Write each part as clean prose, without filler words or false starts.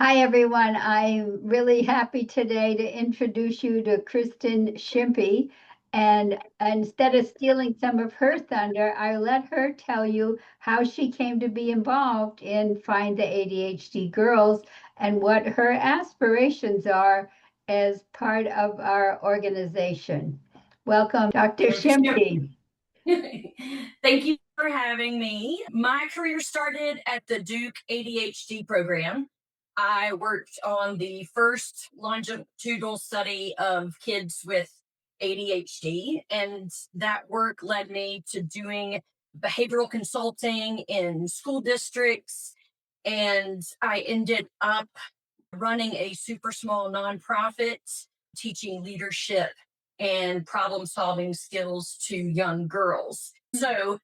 Hi, everyone. I'm really happy today to introduce you to Kristan Shimpi. And instead of stealing some of her thunder, I'll let her tell you how she came to be involved in Find the ADHD Girls and what her aspirations are as part of our organization. Welcome, Dr. Sure. Shimpi. Thank you for having me. My career started at the Duke ADHD program. I worked on the first longitudinal study of kids with ADHD, and that work led me to doing behavioral consulting in school districts. And I ended up running a super small nonprofit teaching leadership and problem solving skills to young girls. So,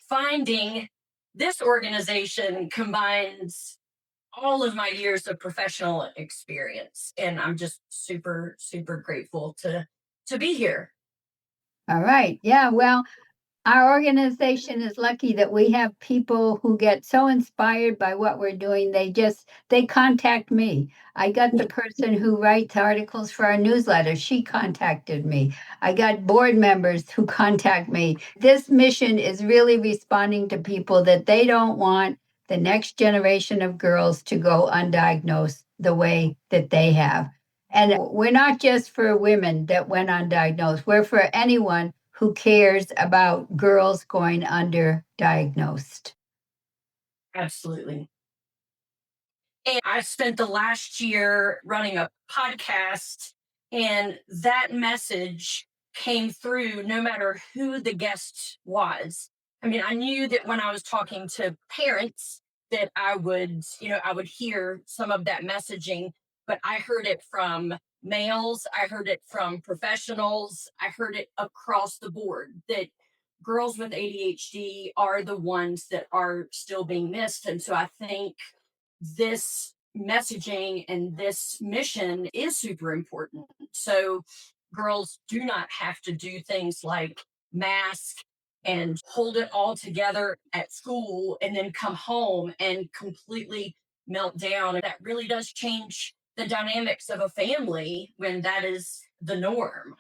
finding this organization combines all of my years of professional experience, and I'm just super, super grateful to be here. All right. Yeah. Well, our organization is lucky that we have people who get so inspired by what we're doing. They contact me. I got the person who writes articles for our newsletter. She contacted me. I got board members who contact me. This mission is really responding to people that they don't want the next generation of girls to go undiagnosed the way that they have. And we're not just for women that went undiagnosed. We're for anyone who cares about girls going underdiagnosed. Absolutely. And I spent the last year running a podcast, and that message came through no matter who the guest was. I mean, I knew that when I was talking to parents that I would hear some of that messaging, but I heard it from males, I heard it from professionals, I heard it across the board that girls with ADHD are the ones that are still being missed. And so I think this messaging and this mission is super important. So girls do not have to do things like mask and hold it all together at school and then come home and completely melt down. And that really does change the dynamics of a family when that is the norm.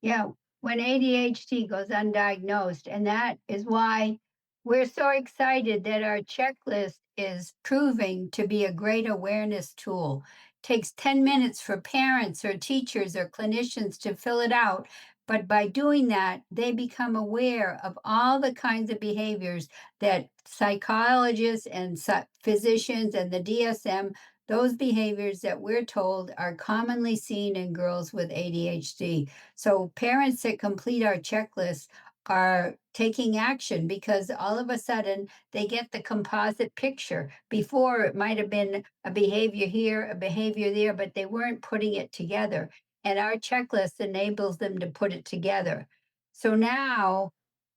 Yeah, when ADHD goes undiagnosed. And that is why we're so excited that our checklist is proving to be a great awareness tool. Takes 10 minutes for parents or teachers or clinicians to fill it out. But by doing that, they become aware of all the kinds of behaviors that psychologists and physicians and the DSM, those behaviors that we're told are commonly seen in girls with ADHD. So parents that complete our checklist are taking action because all of a sudden they get the composite picture. Before it might have been a behavior here, a behavior there, but they weren't putting it together. And our checklist enables them to put it together. So now,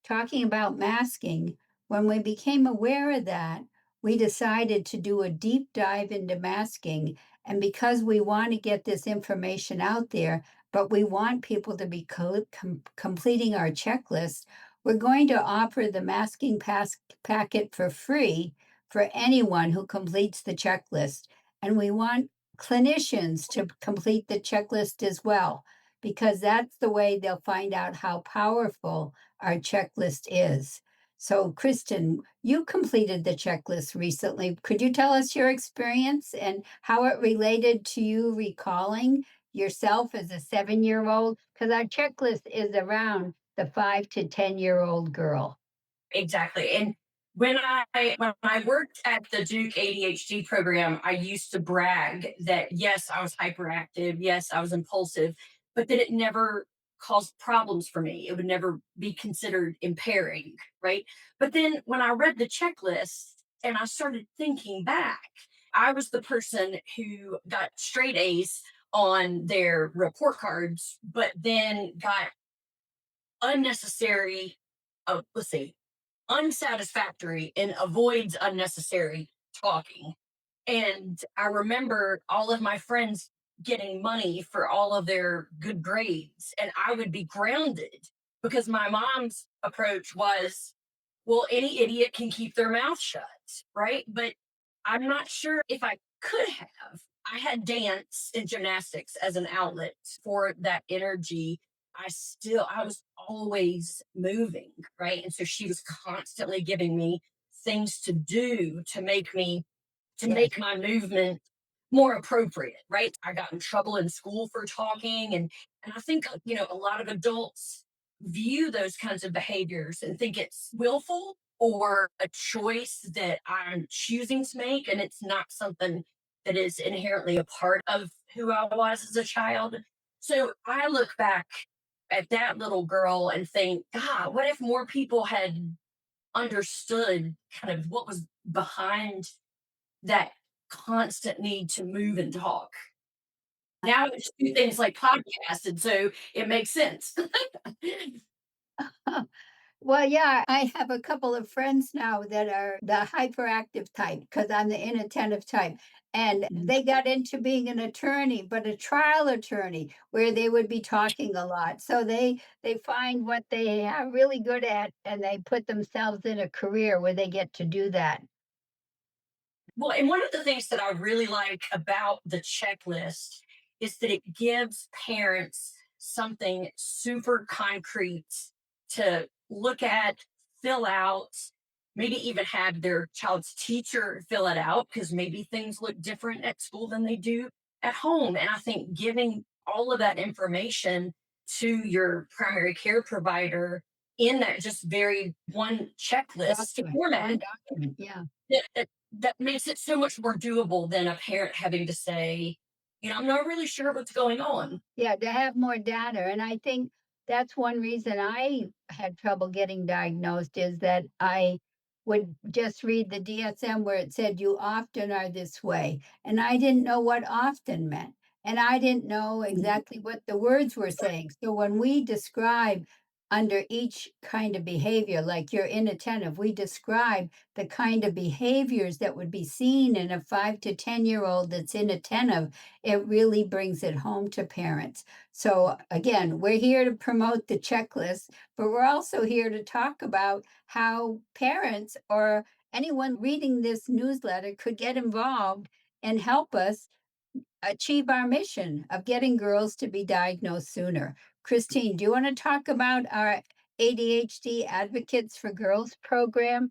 talking about masking, when we became aware of that, we decided to do a deep dive into masking. And because we want to get this information out there, but we want people to be completing our checklist, we're going to offer the masking packet for free for anyone who completes the checklist. And we want clinicians to complete the checklist as well, because that's the way they'll find out how powerful our checklist is. So, Kristan, you completed the checklist recently. Could you tell us your experience and how it related to you recalling yourself as a 7-year-old? Because our checklist is around the 5 to 10-year-old girl. Exactly. And when I worked at the Duke ADHD program, I used to brag that yes, I was hyperactive, yes, I was impulsive, but that it never caused problems for me. It would never be considered impairing, right? But then when I read the checklist and I started thinking back, I was the person who got straight A's on their report cards, but then got unnecessary, let's see, unsatisfactory and avoids unnecessary talking. And I remember all of my friends getting money for all of their good grades, and I would be grounded because my mom's approach was, well, any idiot can keep their mouth shut, right? But I'm not sure if I could have. I had dance and gymnastics as an outlet for that energy. I was always moving, right? And so she was constantly giving me things to do to Yes. make my movement more appropriate, right? I got in trouble in school for talking, and I think a lot of adults view those kinds of behaviors and think it's willful or a choice that I'm choosing to make, and it's not something that is inherently a part of who I was as a child. So I look back at that little girl and think, God, what if more people had understood kind of what was behind that constant need to move and talk? Now I just do things like podcasts, and so it makes sense. Well, yeah, I have a couple of friends now that are the hyperactive type because I'm the inattentive type. And they got into being an attorney, but a trial attorney where they would be talking a lot. So they find what they are really good at and they put themselves in a career where they get to do that. Well, and one of the things that I really like about the checklist is that it gives parents something super concrete to look at, fill out, maybe even have their child's teacher fill it out because maybe things look different at school than they do at home. And I think giving all of that information to your primary care provider in that just very one checklist One format document, yeah. that makes it so much more doable than a parent having to say, I'm not really sure what's going on. Yeah, to have more data, and I think that's one reason I had trouble getting diagnosed is that I would just read the DSM where it said, "You often are this way," and I didn't know what often meant, and I didn't know exactly what the words were saying. So when we describe under each kind of behavior, like you're inattentive, we describe the kind of behaviors that would be seen in a 5 to 10-year-old that's inattentive. It really brings it home to parents. So again, we're here to promote the checklist, but we're also here to talk about how parents or anyone reading this newsletter could get involved and help us achieve our mission of getting girls to be diagnosed sooner. Christine, do you want to talk about our ADHD Advocates for Girls program?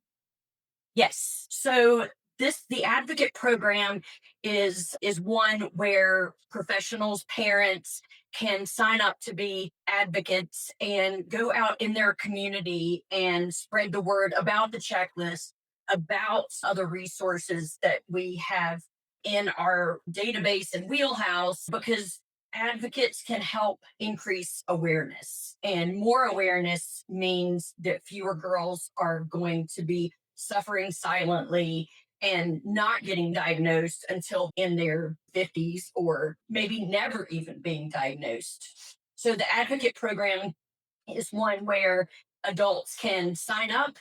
Yes. So the advocate program is one where professionals, parents can sign up to be advocates and go out in their community and spread the word about the checklist, about other resources that we have in our database and wheelhouse, because advocates can help increase awareness, and more awareness means that fewer girls are going to be suffering silently and not getting diagnosed until in their 50s or maybe never even being diagnosed. So the advocate program is one where adults can sign up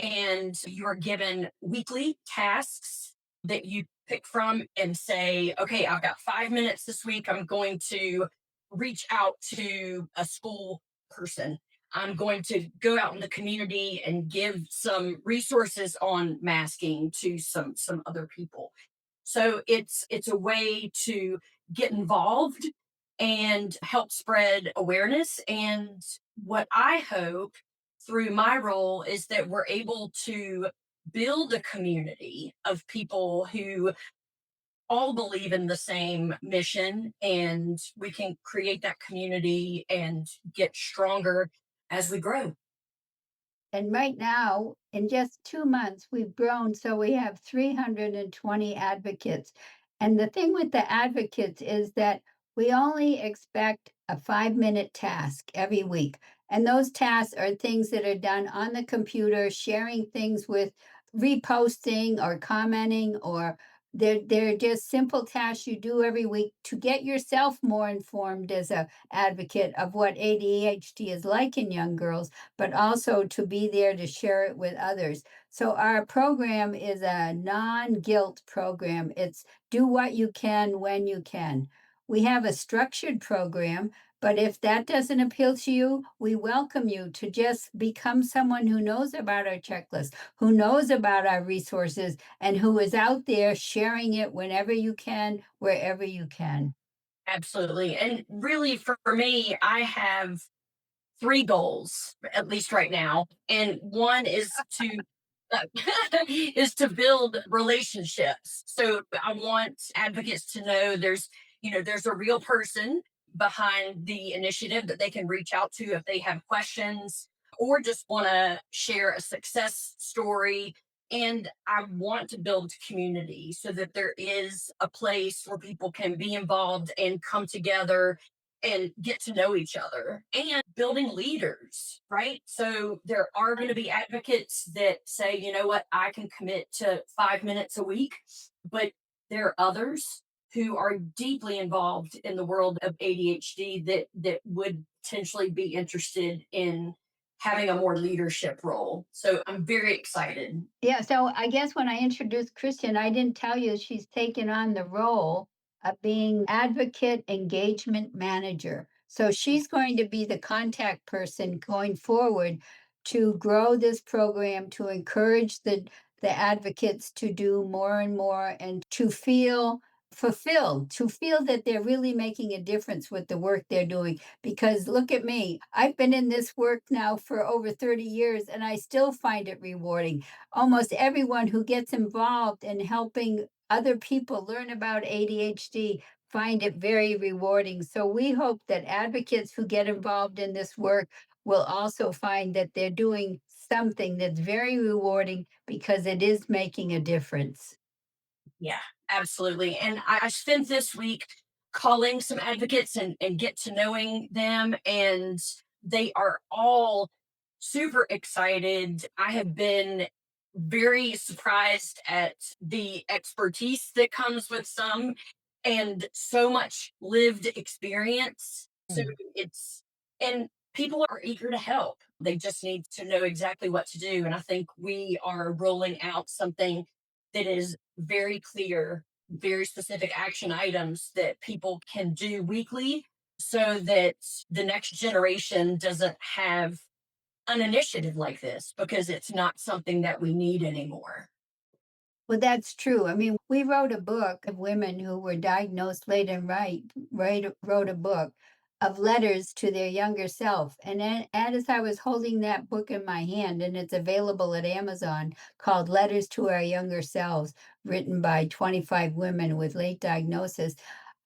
and you're given weekly tasks that you pick from and say, okay, I've got 5 minutes this week. I'm going to reach out to a school person. I'm going to go out in the community and give some resources on masking to some other people. So it's a way to get involved and help spread awareness. And what I hope through my role is that we're able to build a community of people who all believe in the same mission, and we can create that community and get stronger as we grow. And right now, in just 2 months, we've grown so we have 320 advocates. And the thing with the advocates is that we only expect a 5-minute task every week. And those tasks are things that are done on the computer, sharing things with reposting or commenting, or they're just simple tasks you do every week to get yourself more informed as a advocate of what ADHD is like in young girls, but also to be there to share it with others. So our program is a non-guilt program. It's do what you can when you can. We have a structured program, But if that doesn't appeal to you, we welcome you to just become someone who knows about our checklist, who knows about our resources, and who is out there sharing it whenever you can, wherever you can. Absolutely. And really, for me, I have three goals, at least right now. And one is to is to build relationships. So I want advocates to know there's a real person behind the initiative that they can reach out to if they have questions or just want to share a success story. And I want to build community so that there is a place where people can be involved and come together and get to know each other and building leaders, right? So there are going to be advocates that say, you know what, I can commit to 5 minutes a week, but there are others who are deeply involved in the world of ADHD that would potentially be interested in having a more leadership role. So I'm very excited. Yeah, so I guess when I introduced Christian, I didn't tell you she's taken on the role of being advocate engagement manager. So she's going to be the contact person going forward to grow this program, to encourage the advocates to do more and more and to feel fulfilled, to feel that they're really making a difference with the work they're doing. Because look at me, I've been in this work now for over 30 years and I still find it rewarding. Almost everyone who gets involved in helping other people learn about ADHD find it very rewarding. So we hope that advocates who get involved in this work will also find that they're doing something that's very rewarding because it is making a difference. Yeah, absolutely. And I spent this week calling some advocates and get to knowing them, and they are all super excited. I have been very surprised at the expertise that comes with some and so much lived experience. So Mm. it's, and people are eager to help. They just need to know exactly what to do. And I think we are rolling out something that is very clear, very specific action items that people can do weekly so that the next generation doesn't have an initiative like this because it's not something that we need anymore. Well, that's true. I mean, we wrote a book of women who were diagnosed late and wrote a book of letters to their younger self. And as I was holding that book in my hand, and it's available at Amazon, called Letters to Our Younger Selves, written by 25 women with late diagnosis,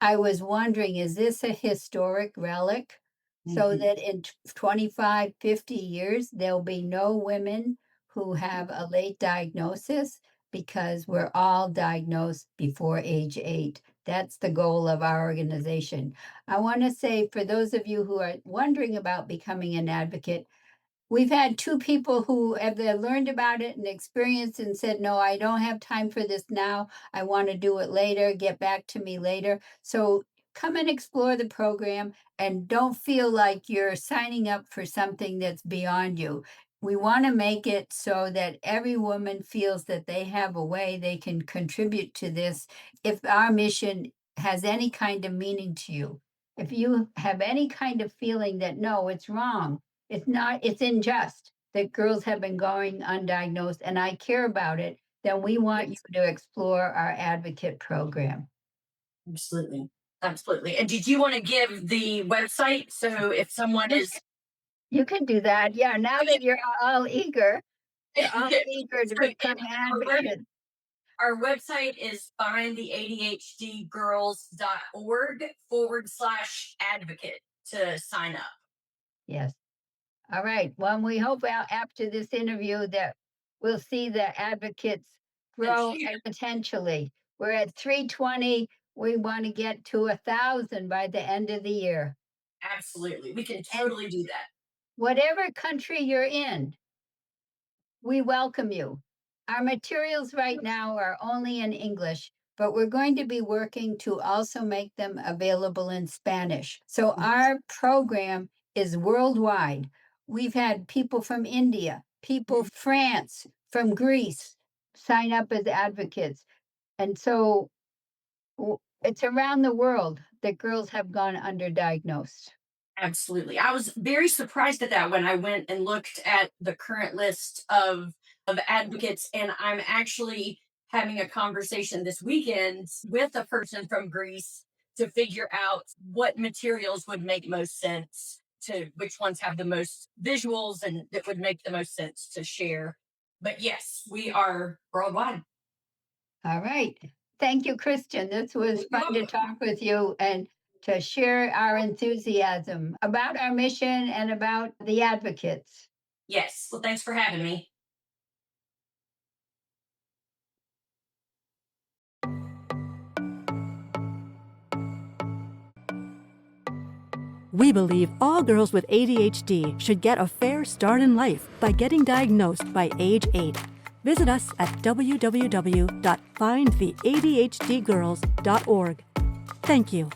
I was wondering, is this a historic relic? So Mhm. that in 25, 50 years, there'll be no women who have a late diagnosis because we're all diagnosed before age 8. That's the goal of our organization. I want to say for those of you who are wondering about becoming an advocate, we've had 2 people who have learned about it and experienced and said, "No, I don't have time for this now. I wanna do it later. Get back to me later." So, come and explore the program and don't feel like you're signing up for something that's beyond you. We wanna make it so that every woman feels that they have a way they can contribute to this if our mission has any kind of meaning to you. If you have any kind of feeling that, "No, it's wrong," it's not, it's unjust that girls have been going undiagnosed and I care about it, then we want you Yes, to explore our advocate program. absolutely. Absolutely. And did you want to give the website so if someone You is you can do that. Yeah, now oh, that you're all yeah. eager to So become advocates. our website is findtheadhdgirls.org/advocate to sign up. Yes. All right. Well, we hope after this interview that we'll see the advocates And grow exponentially. We're at 320. We want to get to 1,000 by the end of the year. absolutely. We can And totally do that. whatever country you're in, we welcome you. Our materials right now are only in English, but we're going to be working to also make them available in Spanish. So our program is worldwide. We've had people from India, people Mhm. from France, from Greece sign up as advocates. And so it's around the world that girls have gone underdiagnosed. Absolutely. I was very surprised at that when I went and looked at the current list of advocates, and I'm actually having a conversation this weekend with a person from Greece to figure out what materials would make most sense, to which ones have the most visuals and that would make the most sense to share. But yes, we are worldwide. All right. Thank you, Christian. This was You're fun to welcome. talk with you and to share our enthusiasm about our mission and about the advocates. Yes. Well, thanks for having me. We believe all girls with ADHD should get a fair start in life by getting diagnosed by age 8. Visit us at www.findtheadhdgirls.org. Thank you.